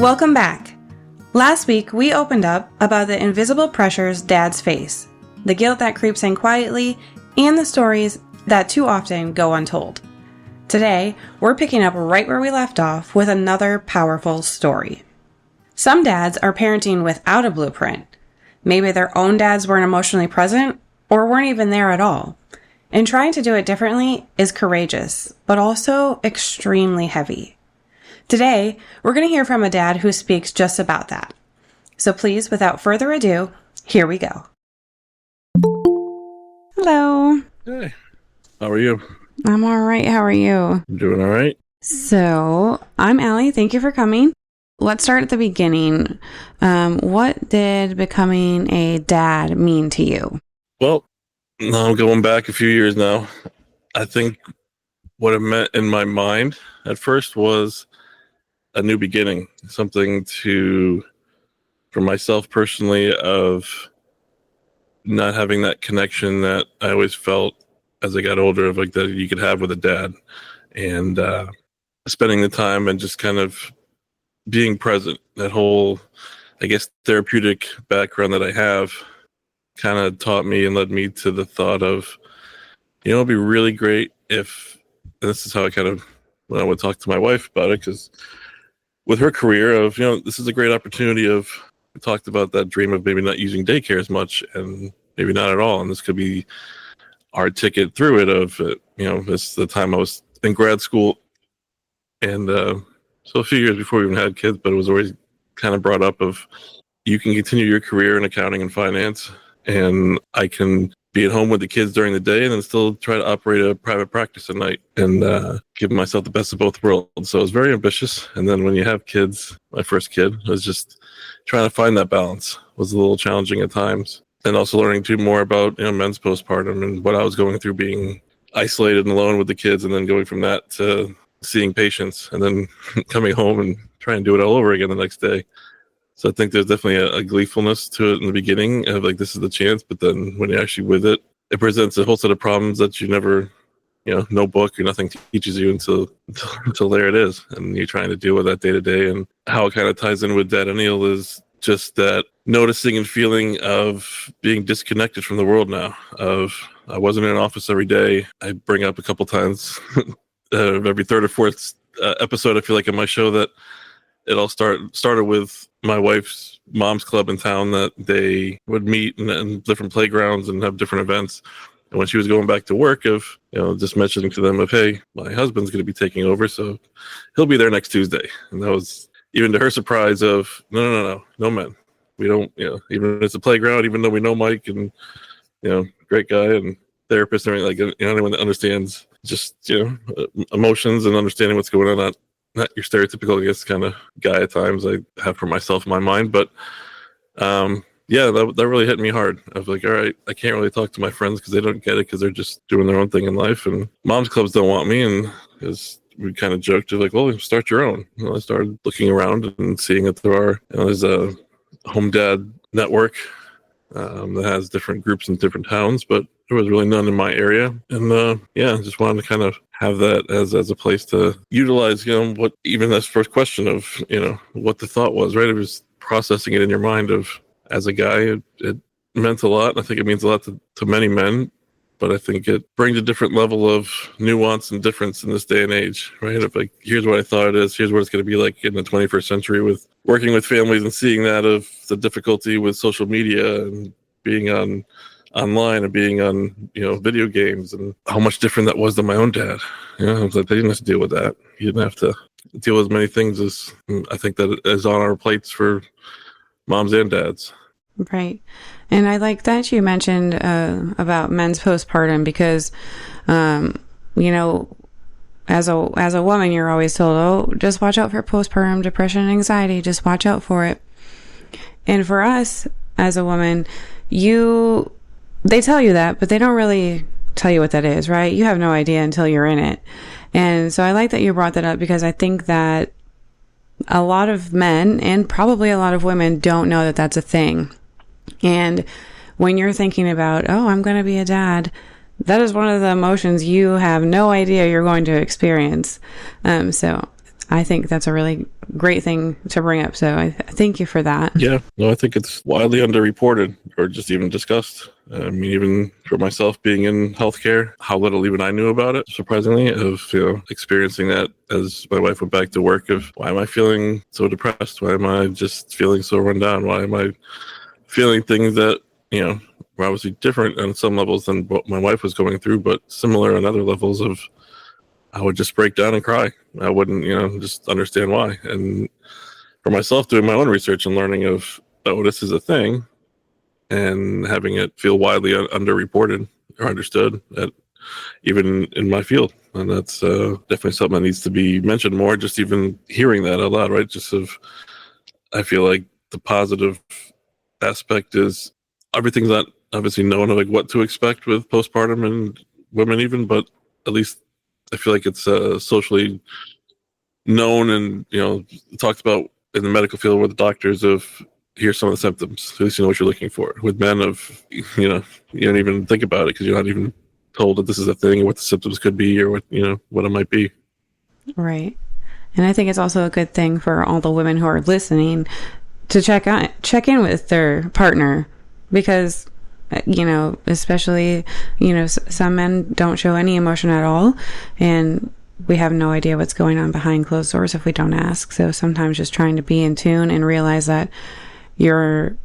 Welcome back. Last week, we opened up about the invisible pressures dads face, the guilt that creeps in quietly, and the stories that too often go untold. Today, we're picking up right where we left off with another powerful story. Some dads are parenting without a blueprint. Maybe their own dads weren't emotionally present or weren't even there at all. And trying to do it differently is courageous, but also extremely heavy. Today, we're going to hear from a dad who speaks just about that. So please, without further ado, here we go. Hello. Hey, how are you? I'm all right. How are you? I'm doing all right. So, I'm Allie. Thank you for coming. Let's start at the beginning. What did becoming a dad mean to you? Well, now I'm going back a few years now. I think what it meant in my mind at first was a new beginning, something for myself personally, of not having that connection that I always felt as I got older, of like that you could have with a dad, and spending the time and just kind of being present. That whole, I guess, therapeutic background that I have kind of taught me and led me to the thought of, it'd be really great if, and this is how when I would talk to my wife about it, because with her career of, this is a great opportunity of, we talked about that dream of maybe not using daycare as much and maybe not at all. And this could be our ticket through it of, this is the time I was in grad school. And so a few years before we even had kids, but it was always kind of brought up of, you can continue your career in accounting and finance, and I can be at home with the kids during the day and then still try to operate a private practice at night and give myself the best of both worlds. So it was very ambitious. And then when you have kids, my first kid, was just trying to find that balance. It was a little challenging at times. And also learning too more about men's postpartum and what I was going through, being isolated and alone with the kids, and then going from that to seeing patients and then coming home and trying to do it all over again the next day. So I think there's definitely a gleefulness to it in the beginning of like, this is the chance. But then when you're actually with it, it presents a whole set of problems that you never, no book or nothing teaches you until there it is. And you're trying to deal with that day to day. And how it kind of ties in with Dad and Neil is just that noticing and feeling of being disconnected from the world now. Of, I wasn't in an office every day. I bring up a couple times every third or fourth episode, I feel like, in my show, that it all started with my wife's mom's club in town, that they would meet in different playgrounds and have different events. And when she was going back to work, of just mentioning to them of, hey, my husband's going to be taking over, so he'll be there next Tuesday. And that was, even to her surprise, of no men. We don't, even if it's a playground, even though we know Mike and great guy and therapist and everything, like anyone that understands just emotions and understanding what's going on. Not your stereotypical, I guess, kind of guy at times I have for myself in my mind, but that really hit me hard. I was like, all right, I can't really talk to my friends because they don't get it, because they're just doing their own thing in life, and mom's clubs don't want me. And we kind of joked, like, well, start your own. I started looking around and seeing that there are, there's a home dad network that has different groups in different towns, but there was really none in my area. And just wanted to kind of have that as a place to utilize, what, even this first question of, what the thought was, right? It was processing it in your mind of, as a guy, it meant a lot. I think it means a lot to many men, but I think it brings a different level of nuance and difference in this day and age, right? Of like, here's what I thought it is, here's what it's going to be like in the 21st century with working with families and seeing that, of the difficulty with social media and being online and being on, video games, and how much different that was than my own dad. I was like, they didn't have to deal with that. He didn't have to deal with as many things as I think that is on our plates for moms and dads. Right. And I like that you mentioned about men's postpartum, because, as a woman, you're always told, oh, just watch out for postpartum depression and anxiety. Just watch out for it. And for us as a woman, they tell you that, but they don't really tell you what that is, right? You have no idea until you're in it. And so I like that you brought that up, because I think that a lot of men, and probably a lot of women, don't know that that's a thing. And when you're thinking about, oh, I'm going to be a dad, that is one of the emotions you have no idea you're going to experience. So I think that's a really great thing to bring up. So I thank you for that. Yeah, no, I think it's widely underreported or just even discussed. I mean, even for myself being in healthcare, how little even I knew about it, surprisingly, of experiencing that as my wife went back to work. Of why am I feeling so depressed? Why am I just feeling so run down? Why am I feeling things that were obviously different on some levels than what my wife was going through, but similar on other levels of I would just break down and cry. I wouldn't, just understand why. And for myself, doing my own research and learning of, oh, this is a thing, and having it feel widely underreported or understood, even in my field. And that's definitely something that needs to be mentioned more, just even hearing that out loud, right? I feel like the positive aspect is everything's not obviously known of like what to expect with postpartum and women even, but at least I feel like it's socially known and talked about in the medical field with the doctors of here's some of the symptoms. At least you know what you're looking for. With men of you don't even think about it because you're not even told that this is a thing or what the symptoms could be or what it might be. Right. And I think it's also a good thing for all the women who are listening to check in with their partner, because especially some men don't show any emotion at all, and we have no idea what's going on behind closed doors if we don't ask. So sometimes just trying to be in tune and realize that you're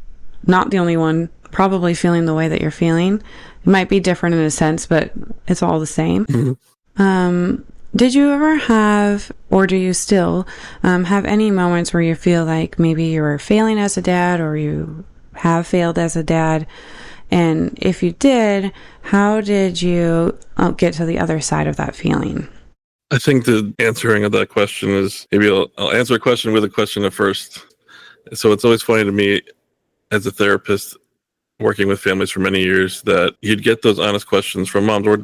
not the only one probably feeling the way that you're feeling. It might be different in a sense, but it's all the same. Mm-hmm. Did you ever have, or do you still have any moments where you feel like maybe you were failing as a dad, or you have failed as a dad? And if you did, how did you get to the other side of that feeling? I think the answering of that question is maybe I'll answer a question with a question at first. So it's always funny to me as a therapist working with families for many years that you'd get those honest questions from moms or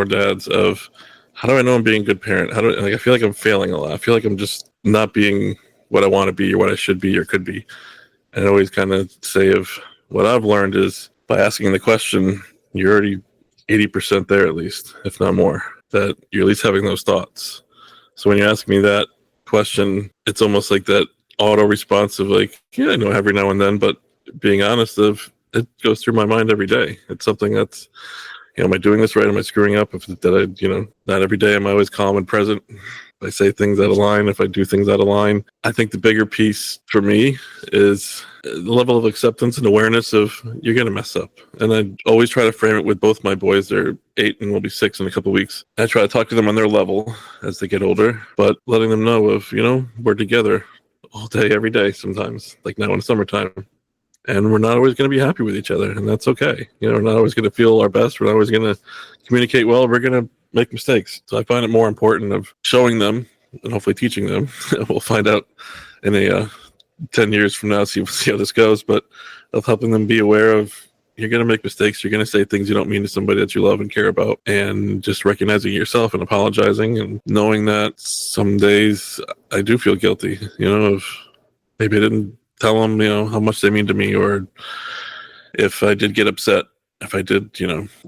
dads of, how do I know I'm being a good parent? I feel like I'm failing a lot. I feel like I'm just not being what I want to be or what I should be or could be. And I always kind of say of what I've learned is by asking the question, you're already 80% there at least, if not more, that you're at least having those thoughts. So when you ask me that question, it's almost like that auto response of like, yeah, I know every now and then, but being honest of it goes through my mind every day. It's something that's, am I doing this right? Am I screwing up? Not every day am I always calm and present. If I say things out of line, if I do things out of line, I think the bigger piece for me is the level of acceptance and awareness of you're going to mess up. And I always try to frame it with both my boys. They're 8 and will be 6 in a couple of weeks. I try to talk to them on their level as they get older, but letting them know of, we're together all day, every day sometimes, like now in the summertime. And we're not always going to be happy with each other, and that's okay. We're not always going to feel our best. We're not always going to communicate well. We're going to make mistakes. So I find it more important of showing them and hopefully teaching them. We'll find out in 10 years from now, see how this goes, but of helping them be aware of you're going to make mistakes. You're going to say things you don't mean to somebody that you love and care about, and just recognizing yourself and apologizing and knowing that some days I do feel guilty, of maybe I didn't tell them, how much they mean to me, or if I did get upset, if I did,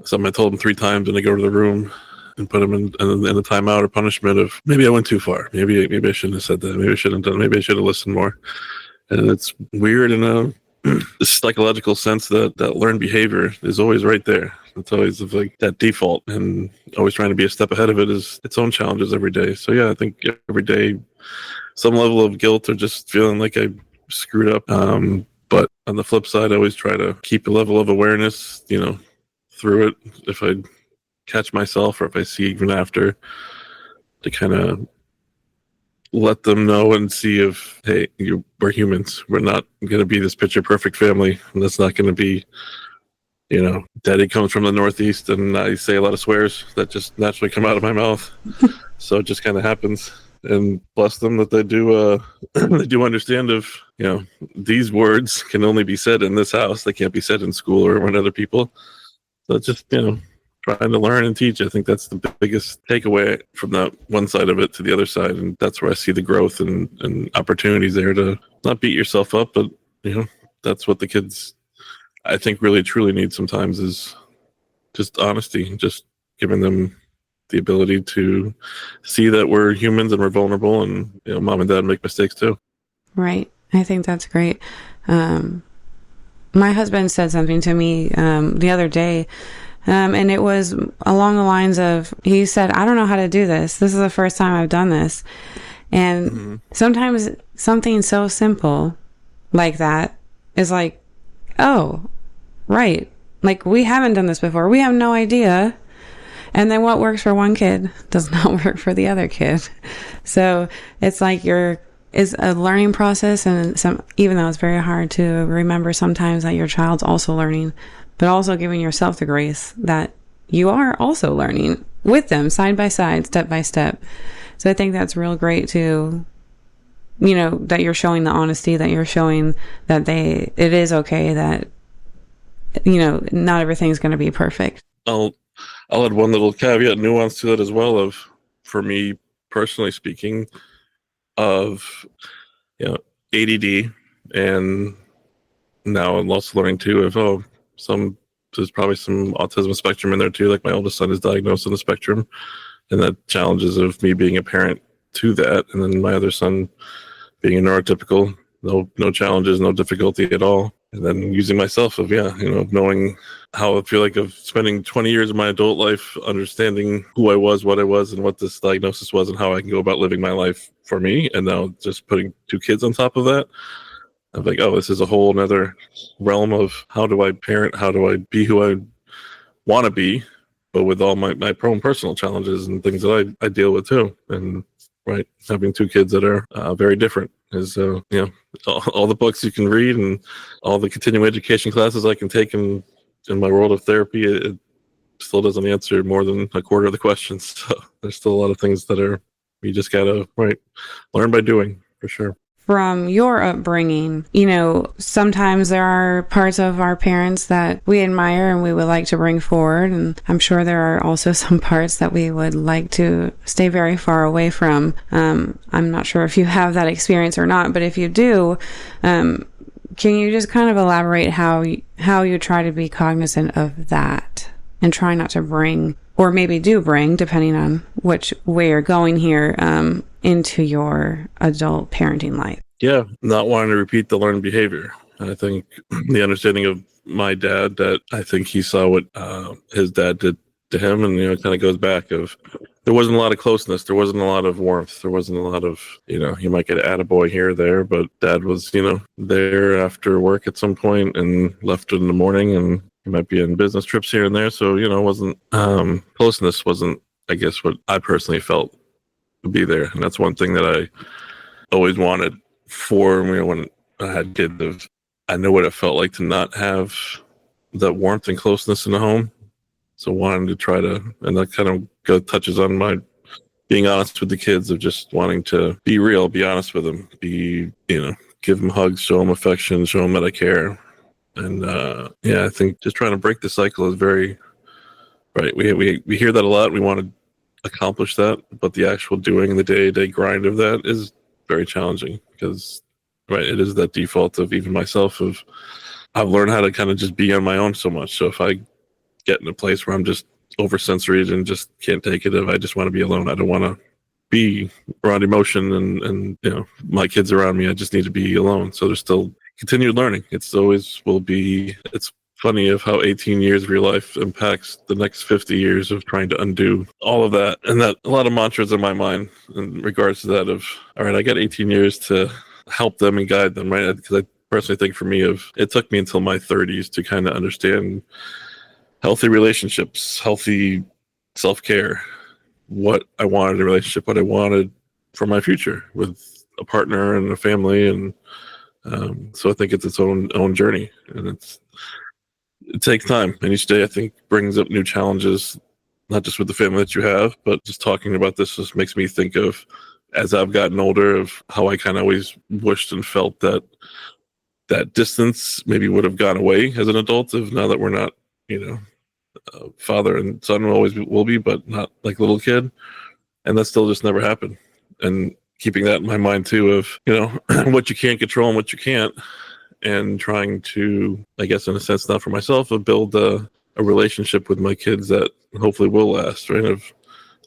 something I told them 3 times and I go to the room and put them in the timeout or punishment of maybe I went too far. Maybe I shouldn't have said that. Maybe I shouldn't have done. Maybe I should have listened more. And it's weird in a psychological sense that learned behavior is always right there. It's always like that default, and always trying to be a step ahead of it is its own challenges every day. So yeah, I think every day some level of guilt or just feeling like I screwed up. But on the flip side, I always try to keep a level of awareness, through it. If I catch myself or if I see even after, to kind of let them know and see if, hey, we're humans. We're not going to be this picture perfect family. And that's not going to be, daddy comes from the Northeast and I say a lot of swears that just naturally come out of my mouth. So it just kind of happens. And bless them that they do they do understand of, these words can only be said in this house. They can't be said in school or around other people. So it's just, trying to learn and teach. I think that's the biggest takeaway from that one side of it to the other side. And that's where I see the growth and opportunities there to not beat yourself up, but, that's what the kids, I think, really truly need sometimes is just honesty, just giving them the ability to see that we're humans and we're vulnerable, and mom and dad make mistakes too. Right. I think that's great. My husband said something to me the other day, and it was along the lines of, he said, I don't know how to do this. This is the first time I've done this. And sometimes something so simple like that is like, oh, right. Like, we haven't done this before. We have no idea. And then what works for one kid does not work for the other kid. So it's like it's a learning process, and even though it's very hard to remember sometimes that your child's also learning, but also giving yourself the grace that you are also learning with them side by side, step by step. So I think that's real great to, that you're showing the honesty, that you're showing that it is okay, that, not everything's going to be perfect. I'll add one little caveat, nuance to that as well, of, for me personally speaking, of ADD, and now I'm also learning too of there's probably some autism spectrum in there too. Like, my oldest son is diagnosed on the spectrum, and the challenges of me being a parent to that, and then my other son being a neurotypical, no challenges, no difficulty at all. And then using myself of knowing how I feel like, of spending 20 years of my adult life understanding who I was, what I was, and what this diagnosis was, and how I can go about living my life for me. And now just putting 2 kids on top of that, I'm like, oh, this is a whole nother realm of how do I parent, how do I be who I want to be, but with all my own personal challenges and things that I deal with too. And right, having 2 kids that are very different is all the books you can read and all the continuing education classes I can take in my world of therapy, it still doesn't answer more than a quarter of the questions. So there's still a lot of things that you just gotta learn by doing, for sure. From your upbringing, sometimes there are parts of our parents that we admire and we would like to bring forward. And I'm sure there are also some parts that we would like to stay very far away from. I'm not sure if you have that experience or not, but if you do, can you just kind of elaborate how you try to be cognizant of that and try not to bring, or maybe do bring, depending on which way you're going here, into your adult parenting life? Yeah, not wanting to repeat the learned behavior. And I think the understanding of my dad, that I think he saw what his dad did to him, and it kind of goes back of, there wasn't a lot of closeness, there wasn't a lot of warmth, there wasn't a lot of, you might get an attaboy here or there, but dad was, there after work at some point and left in the morning, and he might be on business trips here and there. So, wasn't closeness wasn't, I guess, what I personally felt would be there. And that's one thing that I always wanted for, when I had kids, I know what it felt like to not have that warmth and closeness in the home. So wanting to try to, and that kind of touches on my being honest with the kids, of just wanting to be real, be honest with them, give them hugs, show them affection, show them that I care. And I think just trying to break the cycle is very, right. We hear that a lot. We want to accomplish that, but the actual doing and the day-to-day grind of that is very challenging, because it is that default of even myself, of I've learned how to kind of just be on my own so much. So if I get in a place where I'm just oversensory and just can't take it, if I just want to be alone, I don't want to be around emotion and my kids around me, I just need to be alone. So there's still continued learning. It's always will be, it's funny of how 18 years of your life impacts the next 50 years of trying to undo all of that. And that a lot of mantras in my mind in regards to that of, all right, I got 18 years to help them and guide them, right? Because I personally think for me, it took me until my 30s to kind of understand healthy relationships, healthy self-care, what I wanted in a relationship, what I wanted for my future with a partner and a family. And so I think it's its own journey, and it takes time, and each day I think brings up new challenges, not just with the family that you have, but just talking about this just makes me think of, as I've gotten older, of how I kind of always wished and felt that distance maybe would have gone away as an adult, if now that we're not, father and son always will be, but not like little kid. And that still just never happened. And keeping that in my mind too, of, what you can't control and what you can't, and trying to, I guess, in a sense, not for myself, but build a relationship with my kids that hopefully will last, right? Of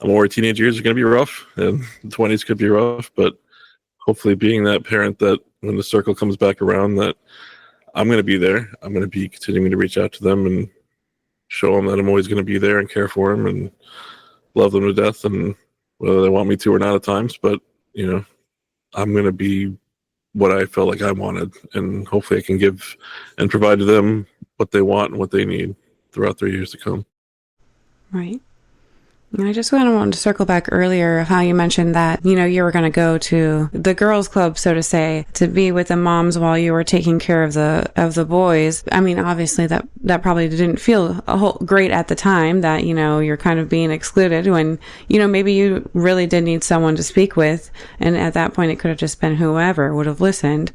I'm aware teenage years are going to be rough, and the 20s could be rough, but hopefully being that parent that when the circle comes back around, that I'm going to be there. I'm going to be continuing to reach out to them and show them that I'm always going to be there and care for them and love them to death, and whether they want me to or not at times, but I'm going to be what I felt like I wanted, and hopefully I can give and provide to them what they want and what they need throughout their years to come. Right. I just kind of wanted to circle back earlier of how you mentioned that, you were going to go to the girls' club, so to say, to be with the moms while you were taking care of the boys. I mean, obviously that probably didn't feel great at the time that, you're kind of being excluded when, maybe you really did need someone to speak with. And at that point, it could have just been whoever would have listened.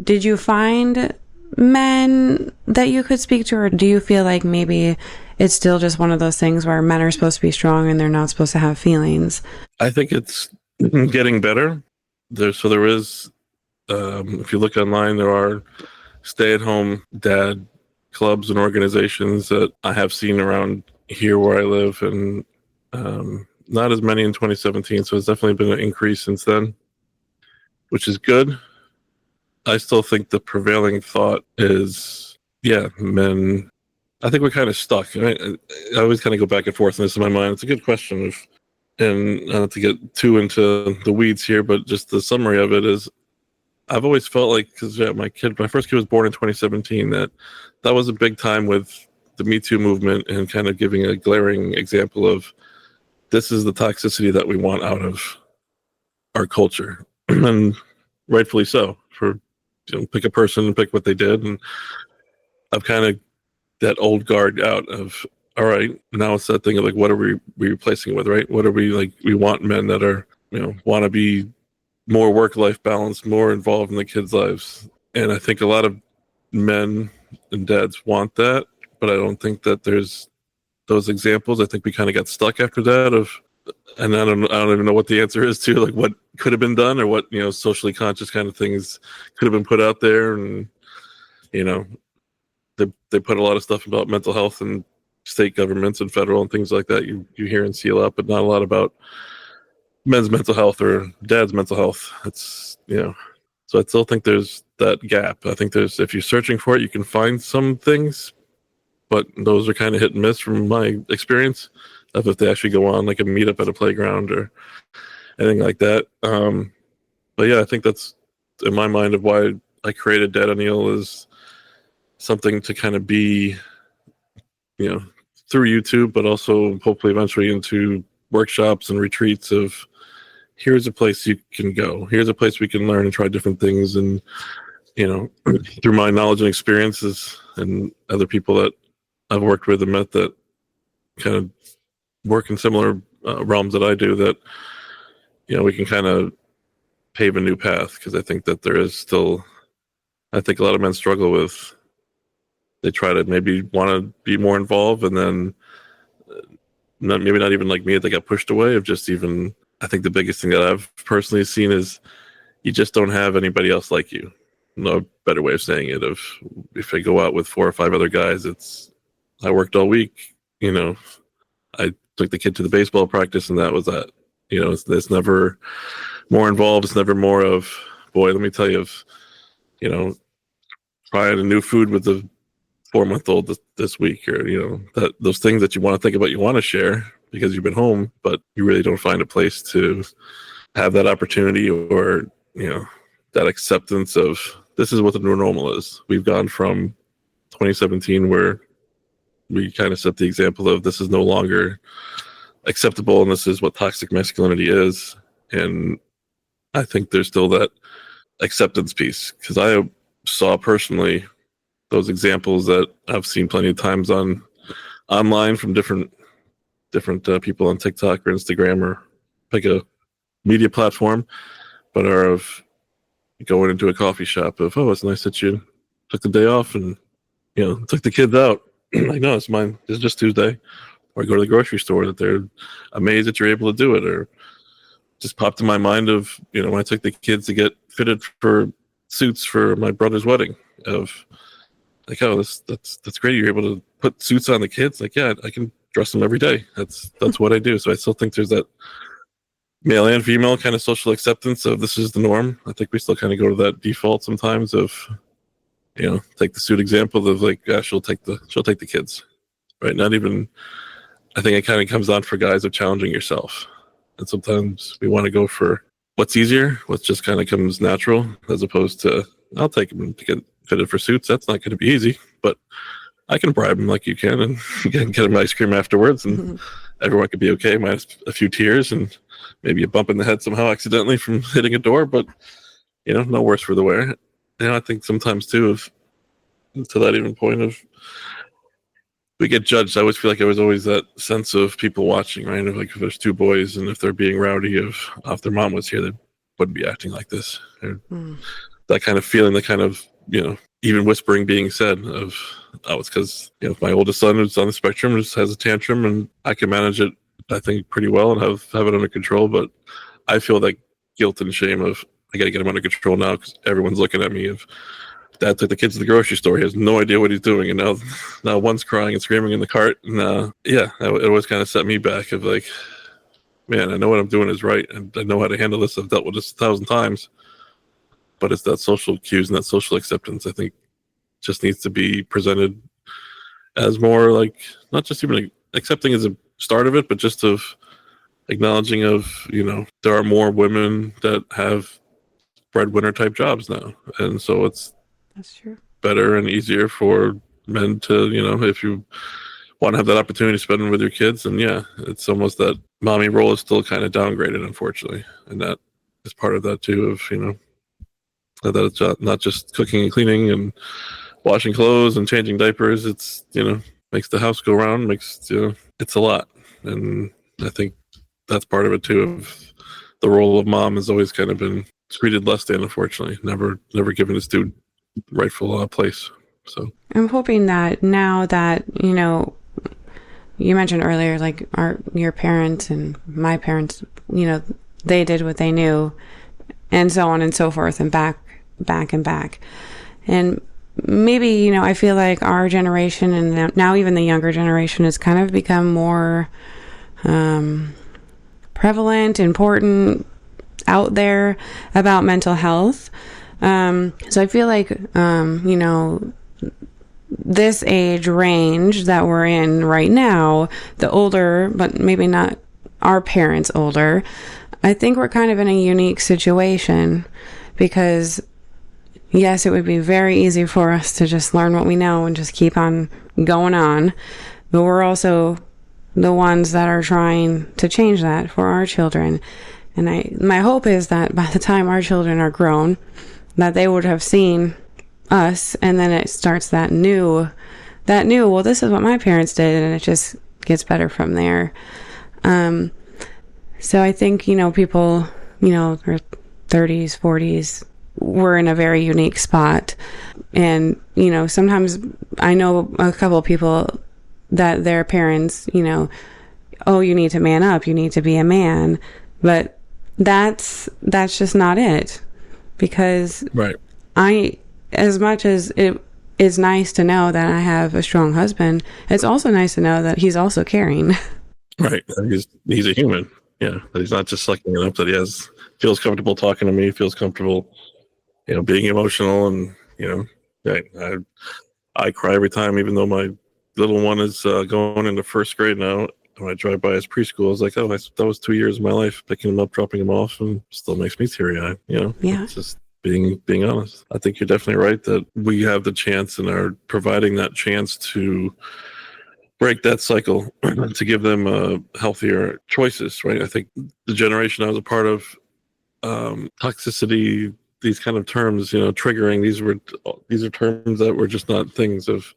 Did you find men that you could speak to, or do you feel like maybe it's still just one of those things where men are supposed to be strong and they're not supposed to have feelings? I think it's getting better. There is, if you look online, there are stay-at-home dad clubs and organizations that I have seen around here where I live, and not as many in 2017. So it's definitely been an increase since then, which is good. I still think the prevailing thought is, men. I think we're kind of stuck. I always kind of go back and forth on this in my mind. It's a good question, and not to get too into the weeds here, but just the summary of it is, I've always felt like, because my first kid was born in 2017, that was a big time with the Me Too movement and kind of giving a glaring example of this is the toxicity that we want out of our culture, and rightfully so. For pick a person and pick what they did, and I've kind of that old guard out of, all right, now it's that thing of like, what are we replacing it with, right? What are we like? We want men that are, want to be more work-life balance, more involved in the kids' lives. And I think a lot of men and dads want that, but I don't think that there's those examples. I think we kind of got stuck after that and I don't even know what the answer is to like what could have been done, or what, socially conscious kind of things could have been put out there. And, they put a lot of stuff about mental health and state governments and federal and things like that. You hear and see a lot, but not a lot about men's mental health or dad's mental health. It's, so I still think there's that gap. I think if you're searching for it, you can find some things, but those are kind of hit and miss from my experience of if they actually go on like a meetup at a playground or anything like that. But yeah, I think that's in my mind of why I created Dad O'Neill, is something to kind of be, through YouTube, but also hopefully eventually into workshops and retreats of, here's a place you can go. Here's a place we can learn and try different things. And, through my knowledge and experiences and other people that I've worked with and met that kind of work in similar realms that I do, that, we can kind of pave a new path. Because I think that there is still, I think a lot of men struggle with, they try to maybe want to be more involved, and then maybe not even like me, they got pushed away of just even, I think the biggest thing that I've personally seen is you just don't have anybody else like you. No better way of saying it. If I go out with 4 or 5 other guys, I worked all week, I took the kid to the baseball practice, and that was that. It's never more involved. It's never more of, boy, let me tell you, trying a new food with the 4-month-old this week, or that those things that you want to think about, you want to share because you've been home, but you really don't find a place to have that opportunity, or that acceptance of, this is what the new normal is. We've gone from 2017 where we kind of set the example of, this is no longer acceptable, and this is what toxic masculinity is. And I think there's still that acceptance piece, because I saw personally those examples that I've seen plenty of times online from different people on TikTok or Instagram, or pick a media platform, but are of going into a coffee shop of, oh, it's nice that you took the day off and took the kids out. Like, no, it's mine. It's just Tuesday. Or go to the grocery store, that they're amazed that you're able to do it. Or just popped in my mind of, when I took the kids to get fitted for suits for my brother's wedding, of like, oh, that's great. You're able to put suits on the kids. Like, yeah, I can dress them every day. That's what I do. So I still think there's that male and female kind of social acceptance of this is the norm. I think we still kind of go to that default sometimes of, take the suit example of like, yeah, she'll take the kids, right? Not even. I think it kind of comes down for guys of challenging yourself, and sometimes we want to go for what's easier, what just kind of comes natural, as opposed to I'll take them to get fitted for suits. That's not going to be easy, but I can bribe them like you can, and get them ice cream afterwards, and everyone could be okay, minus a few tears and maybe a bump in the head somehow accidentally from hitting a door, but no worse for the wear. I think sometimes too, to that even point of we get judged. I always feel like there was always that sense of people watching, right? Of like if there's two boys and if they're being rowdy, if their mom was here, they wouldn't be acting like this. That kind of feeling, the kind of even whispering being said of, oh, it's because my oldest son who's on the spectrum just has a tantrum and I can manage it, I think, pretty well and have it under control. But I feel that guilt and shame of I got to get him under control now because everyone's looking at me. Of Dad took the kids to the grocery store. He has no idea what he's doing, and now one's crying and screaming in the cart. And it always kind of set me back of like, man, I know what I'm doing is right, and I know how to handle this. I've dealt with this 1,000 times. But it's that social cues and that social acceptance, I think, just needs to be presented as more like not just even like accepting as a start of it, but just of acknowledging of there are more women that have breadwinner type jobs now, and so That's true. Better and easier for men to if you want to have that opportunity to spend with your kids, and it's almost that mommy role is still kind of downgraded, unfortunately, and that is part of that too of that it's not just cooking and cleaning and washing clothes and changing diapers. It's makes the house go round, makes it's a lot, and I think that's part of it too. Of the role of mom has always kind of been treated less than, unfortunately, never given its due rightful place. So I'm hoping that now that you mentioned earlier, like your parents and my parents, they did what they knew, and so on and so forth, and back. And maybe, I feel like our generation and now even the younger generation has kind of become more prevalent, important, out there about mental health. So I feel like, this age range that we're in right now, the older, but maybe not our parents older, I think we're kind of in a unique situation because yes, it would be very easy for us to just learn what we know and just keep on going on. But we're also the ones that are trying to change that for our children. And my hope is that by the time our children are grown, that they would have seen us, and then it starts that new, well, this is what my parents did, and it just gets better from there. So I think, people, their 30s, 40s, we're in a very unique spot. And, sometimes I know a couple of people that their parents, oh, you need to man up, you need to be a man. But that's just not it. Because right. As much as it is nice to know that I have a strong husband, it's also nice to know that he's also caring. Right. He's a human. Yeah. That he's not just sucking it up, that he feels comfortable talking to me, feels comfortable, being emotional. And, I cry every time, even though my little one is going into first grade now. When I drive by his preschool, I was like, oh, that was 2 years of my life, picking him up, dropping him off, and still makes me teary-eyed, Yeah. It's just being honest. I think you're definitely right that we have the chance and are providing that chance to break that cycle, to give them healthier choices, right? I think the generation I was a part of, toxicity, these kind of terms, triggering, these are terms that were just not things of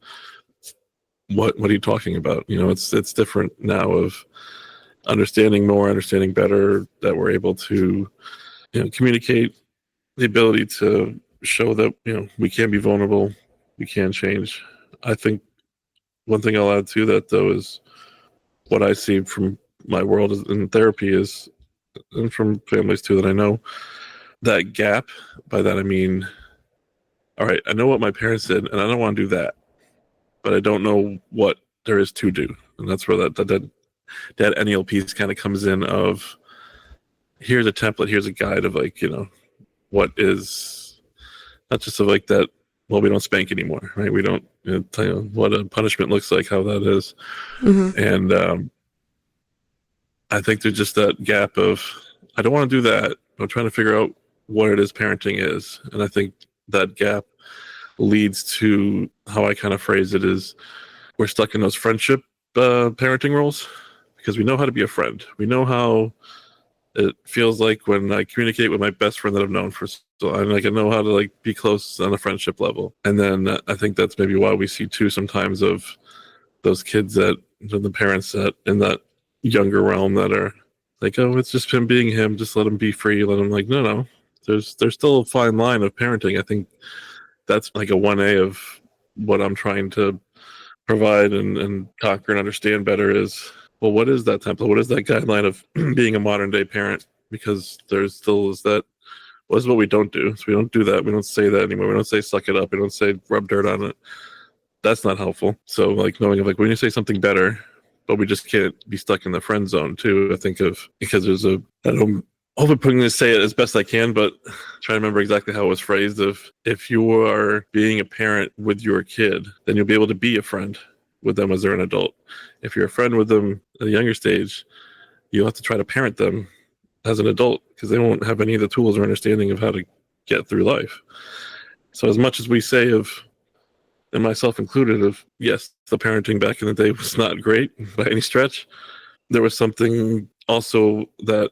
what are you talking about? It's different now of understanding more, understanding better, that we're able to communicate, the ability to show that we can be vulnerable, we can change. I think one thing I'll add to that though is what I see from my world in therapy is, and from families too that I know, that gap. By that I mean, all right, I know what my parents did and I don't want to do that, but I don't know what there is to do. And that's where that ennial piece kind of comes in of, here's a template, here's a guide of like, what is, not just of like that, well, we don't spank anymore, right? We don't tell you what a punishment looks like, how that is. Mm-hmm. And I think there's just that gap of, I don't want to do that. I'm trying to figure out what it is parenting is. And I think that gap leads to how I kind of phrase it is, we're stuck in those friendship parenting roles because we know how to be a friend. We know how it feels like when I communicate with my best friend that I've known for so long. Like I know how to like be close on a friendship level. And then I think that's maybe why we see too sometimes of those kids that the parents that in that younger realm that are like, oh, it's just him being him, just let him be free. Let him like, no. There's still a fine line of parenting. I think that's like a 1A of what I'm trying to provide and conquer and understand better is, well, what is that template? What is that guideline of being a modern day parent? Because there's still is that, what is what we don't do? So we don't do that. We don't say that anymore. We don't say suck it up. We don't say rub dirt on it. That's not helpful. So like knowing of like when you say something better, but we just can't be stuck in the friend zone too. I think of, because there's a, I don't over putting to say it as best I can, but try to remember exactly how it was phrased of, if you are being a parent with your kid, then you'll be able to be a friend with them as they're an adult. If you're a friend with them at a younger stage, you'll have to try to parent them as an adult because they won't have any of the tools or understanding of how to get through life. So as much as we say of, and myself included, of yes, the parenting back in the day was not great by any stretch, there was something also that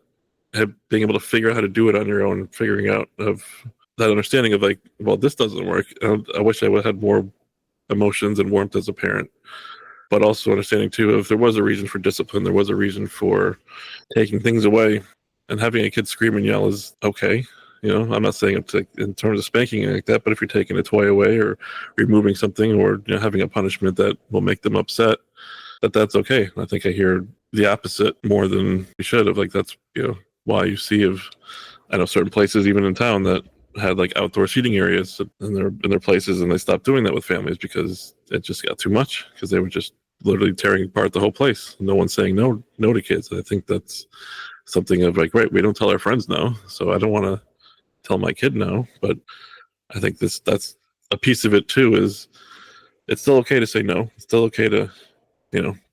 had being able to figure out how to do it on your own, figuring out of that understanding of like, well, this doesn't work. I wish I would have had more emotions and warmth as a parent, but also understanding too, if there was a reason for discipline, there was a reason for taking things away, and having a kid scream and yell is okay. I'm not saying it's like in terms of spanking like that, but if you're taking a toy away or removing something or having a punishment that will make them upset, that's okay. I think I hear the opposite more than we should of like, that's, why you see of, I know certain places even in town that had like outdoor seating areas in their places, and they stopped doing that with families because it just got too much, because they were just literally tearing apart the whole place. No one's saying no to kids. I think that's something of like, right, we don't tell our friends no, so I don't want to tell my kid no. But I think that's a piece of it too, is it's still okay to say no. It's still okay to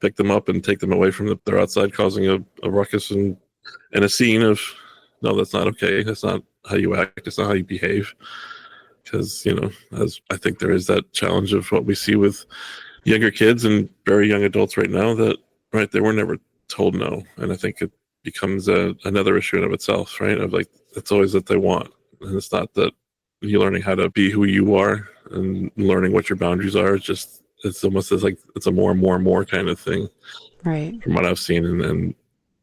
pick them up and take them away from they're outside causing a ruckus and a scene of, no, that's not okay. That's not how you act. It's not how you behave. Because, as I think there is that challenge of what we see with younger kids and very young adults right now that, right, they were never told no. And I think it becomes another issue in of itself, right? Of like, it's always that they want. And it's not that you're learning how to be who you are and learning what your boundaries are. It's almost as like, it's a more and more and more kind of thing. Right. From what I've seen. And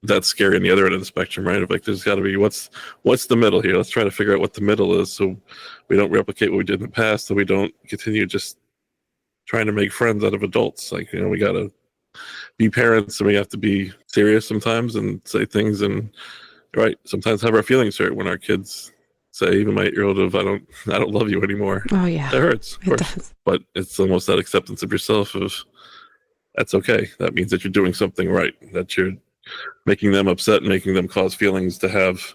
that's scary on the other end of the spectrum, right? Of like, there's got to be what's the middle here. Let's try to figure out what the middle is, so we don't replicate what we did in the past, so we don't continue just trying to make friends out of adults. Like, we got to be parents, and we have to be serious sometimes and say things, and right, sometimes have our feelings hurt when our kids say, even my 8-year-old, of I don't love you anymore. Oh yeah, that hurts, of it course. does. But it's almost that acceptance of yourself of, that's okay. That means that you're doing something right, that you're making them upset, making them cause feelings to have,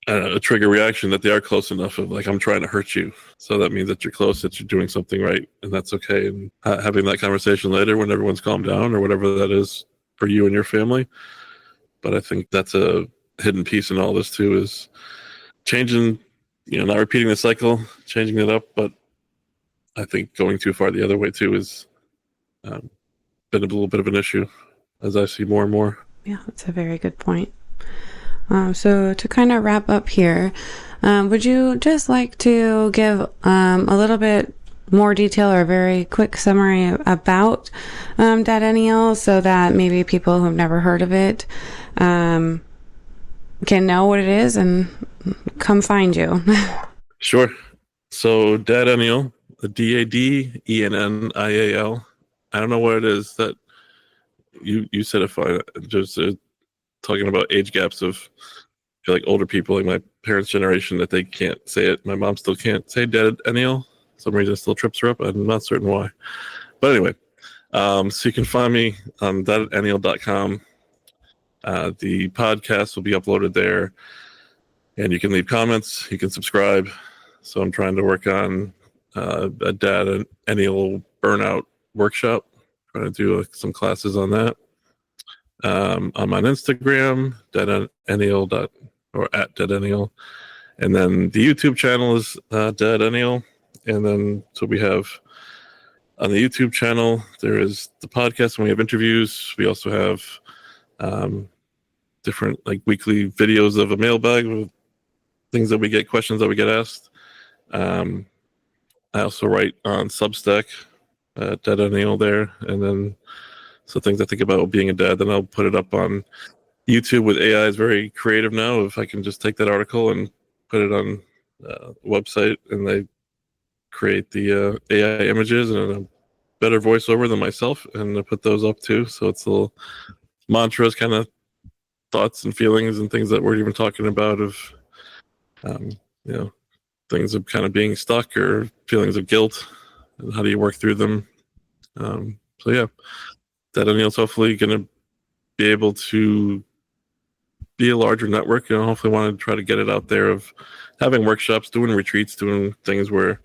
a trigger reaction, that they are close enough of like, I'm trying to hurt you. So that means that you're close, that you're doing something right, and that's okay. And having that conversation later when everyone's calmed down or whatever that is for you and your family. But I think that's a hidden piece in all this too, is changing, not repeating the cycle, changing it up. But I think going too far the other way too is been a little bit of an issue, as I see more and more. Yeah, that's a very good point. So to kind of wrap up here, would you just like to give a little bit more detail or a very quick summary about Dad so that maybe people who've never heard of it can know what it is and come find you? Sure. So Dadennial, the Dadennnial. I don't know what it is that you said. If I just talking about age gaps of, I feel like older people, like my parents' generation, that they can't say it. My mom still can't say Dadennial. For some reason it still trips her up. I'm not certain why. But anyway, So you can find me on dadennial.com. The podcast will be uploaded there, and you can leave comments. You can subscribe. So I'm trying to work on a dad and ennial burnout workshop. Trying to do some classes on that. I'm on Instagram, dadennial or at dadennial, and then the YouTube channel is dadennial. And then so we have on the YouTube channel there is the podcast, and we have interviews. We also have different like weekly videos of a mailbag with things that we get, questions that we get asked. I also write on Substack at Dad O'Neill there, and then so things I think about being a dad, then I'll put it up on YouTube with AI is very creative now. If I can just take that article and put it on a website, and they create the AI images and a better voiceover than myself, and I put those up too. So it's little mantras, kind of thoughts and feelings and things that we're even talking about of, you know, things of kind of being stuck or feelings of guilt, and how do you work through them. So yeah, that O'Neill's hopefully going to be able to be a larger network. Hopefully want to try to get it out there of having workshops, doing retreats, doing things where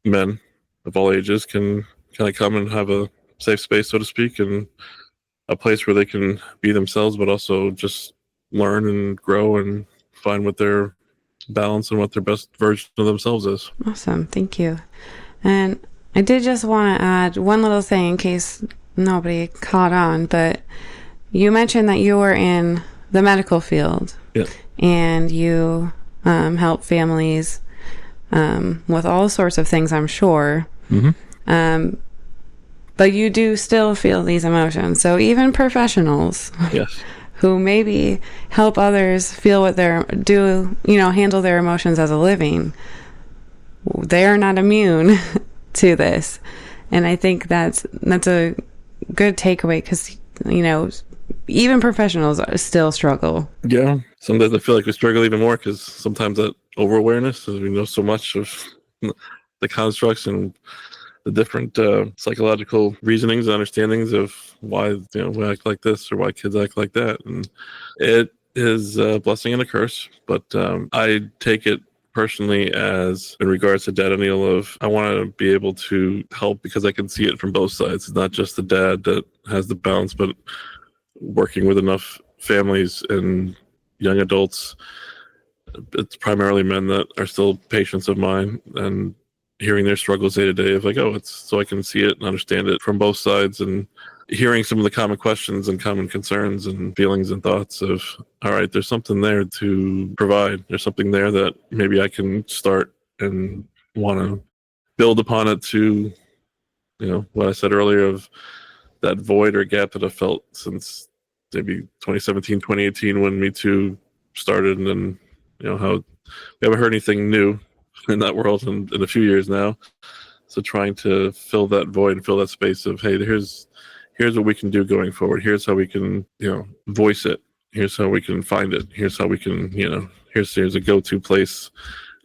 men of all ages can kind of come and have a safe space, so to speak, and a place where they can be themselves, but also just learn and grow and find what their balance and what their best version of themselves is. Awesome. Thank you. And I did just want to add one little thing in case nobody caught on, but you mentioned that you were in the medical field. Yeah. And you help families with all sorts of things, I'm sure. Mm-hmm. But you do still feel these emotions. So even professionals, yes, who maybe help others feel what they're handle their emotions as a living, they are not immune to this. And I think that's a good takeaway, because even professionals still struggle. Yeah, sometimes I feel like we struggle even more because sometimes that over awareness, as we know so much of the constructs and the different psychological reasonings and understandings of why we act like this or why kids act like that, and it is a blessing and a curse. But I take it personally as, in regards to Dad O'Neill, of I want to be able to help because I can see it from both sides. It's not just the dad that has the balance, but working with enough families and young adults, it's primarily men that are still patients of mine, and hearing their struggles day to day of like, oh, it's so I can see it and understand it from both sides, and hearing some of the common questions and common concerns and feelings and thoughts of, all right, there's something there to provide. There's something there that maybe I can start and want to build upon it to, what I said earlier of that void or gap that I felt since maybe 2017, 2018 when Me Too started, and then, how we haven't heard anything new in that world in a few years now. So trying to fill that void and fill that space of, hey, here's what we can do going forward. Here's how we can, voice it. Here's how we can find it. Here's how we can, here's a go-to place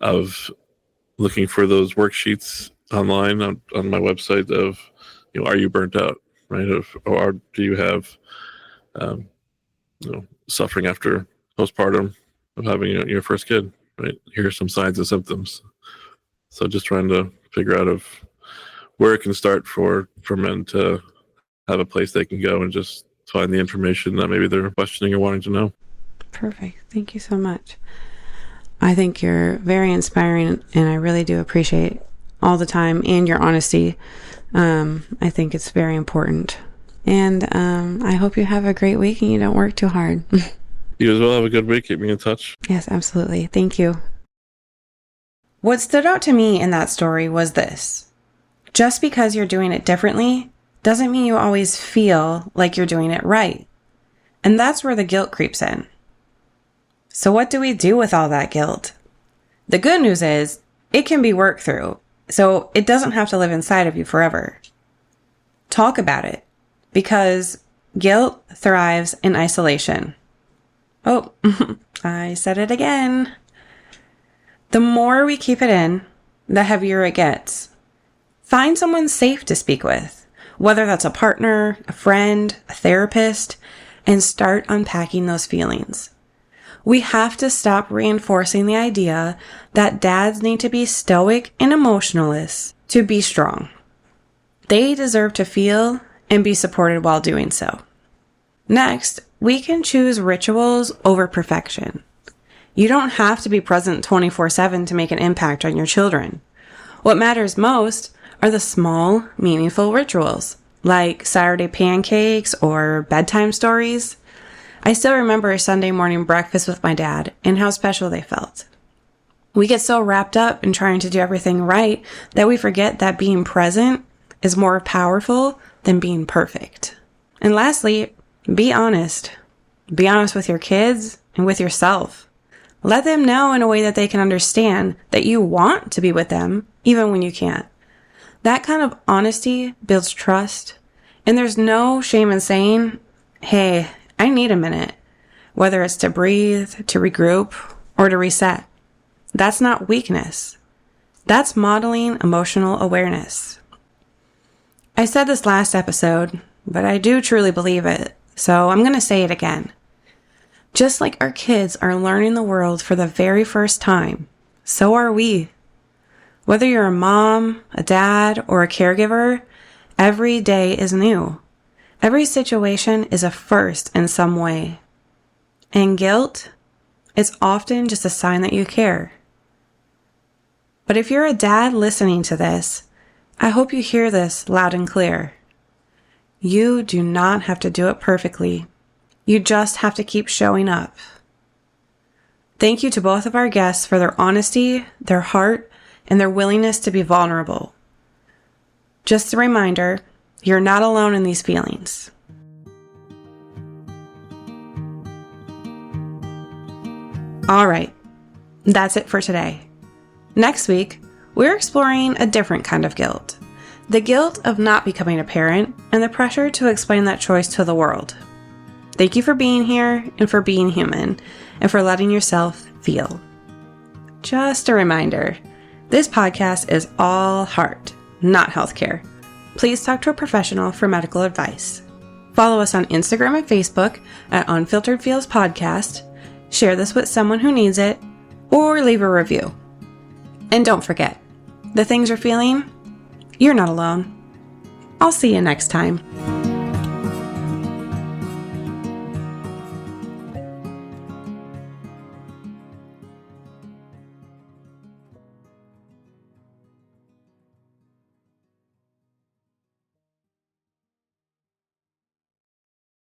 of looking for those worksheets online on my website of, are you burnt out, right? Or do you have, suffering after postpartum of having your first kid, right? Here are some signs and symptoms. So just trying to figure out of where it can start for men to have a place they can go and just find the information that maybe they're questioning or wanting to know. Perfect. Thank you so much. I think you're very inspiring, and I really do appreciate all the time and your honesty. I think it's very important. And I hope you have a great week and you don't work too hard. You as well. Have a good week. Keep me in touch. Yes, absolutely. Thank you. What stood out to me in that story was this. Just because you're doing it differently doesn't mean you always feel like you're doing it right. And that's where the guilt creeps in. So what do we do with all that guilt? The good news is it can be worked through, so it doesn't have to live inside of you forever. Talk about it, because guilt thrives in isolation. Oh, I said it again. The more we keep it in, the heavier it gets. Find someone safe to speak with, whether that's a partner, a friend, a therapist, and start unpacking those feelings. We have to stop reinforcing the idea that dads need to be stoic and emotionless to be strong. They deserve to feel and be supported while doing so. Next, we can choose rituals over perfection. You don't have to be present 24/7 to make an impact on your children. What matters most are the small, meaningful rituals, like Saturday pancakes or bedtime stories. I still remember a Sunday morning breakfast with my dad and how special they felt. We get so wrapped up in trying to do everything right that we forget that being present is more powerful than being perfect. And lastly, be honest. Be honest with your kids and with yourself. Let them know in a way that they can understand that you want to be with them, even when you can't. That kind of honesty builds trust, and there's no shame in saying, hey, I need a minute, whether it's to breathe, to regroup, or to reset. That's not weakness. That's modeling emotional awareness. I said this last episode, but I do truly believe it, so I'm going to say it again. Just like our kids are learning the world for the very first time, so are we. Whether you're a mom, a dad, or a caregiver, every day is new. Every situation is a first in some way. And guilt, it's often just a sign that you care. But if you're a dad listening to this, I hope you hear this loud and clear. You do not have to do it perfectly. You just have to keep showing up. Thank you to both of our guests for their honesty, their heart, and their willingness to be vulnerable. Just a reminder, you're not alone in these feelings. All right, that's it for today. Next week, we're exploring a different kind of guilt. The guilt of not becoming a parent and the pressure to explain that choice to the world. Thank you for being here and for being human and for letting yourself feel. Just a reminder, this podcast is all heart, not healthcare. Please talk to a professional for medical advice. Follow us on Instagram and Facebook at Unfiltered Feels Podcast. Share this with someone who needs it, or leave a review. And don't forget, the things you're feeling, you're not alone. I'll see you next time.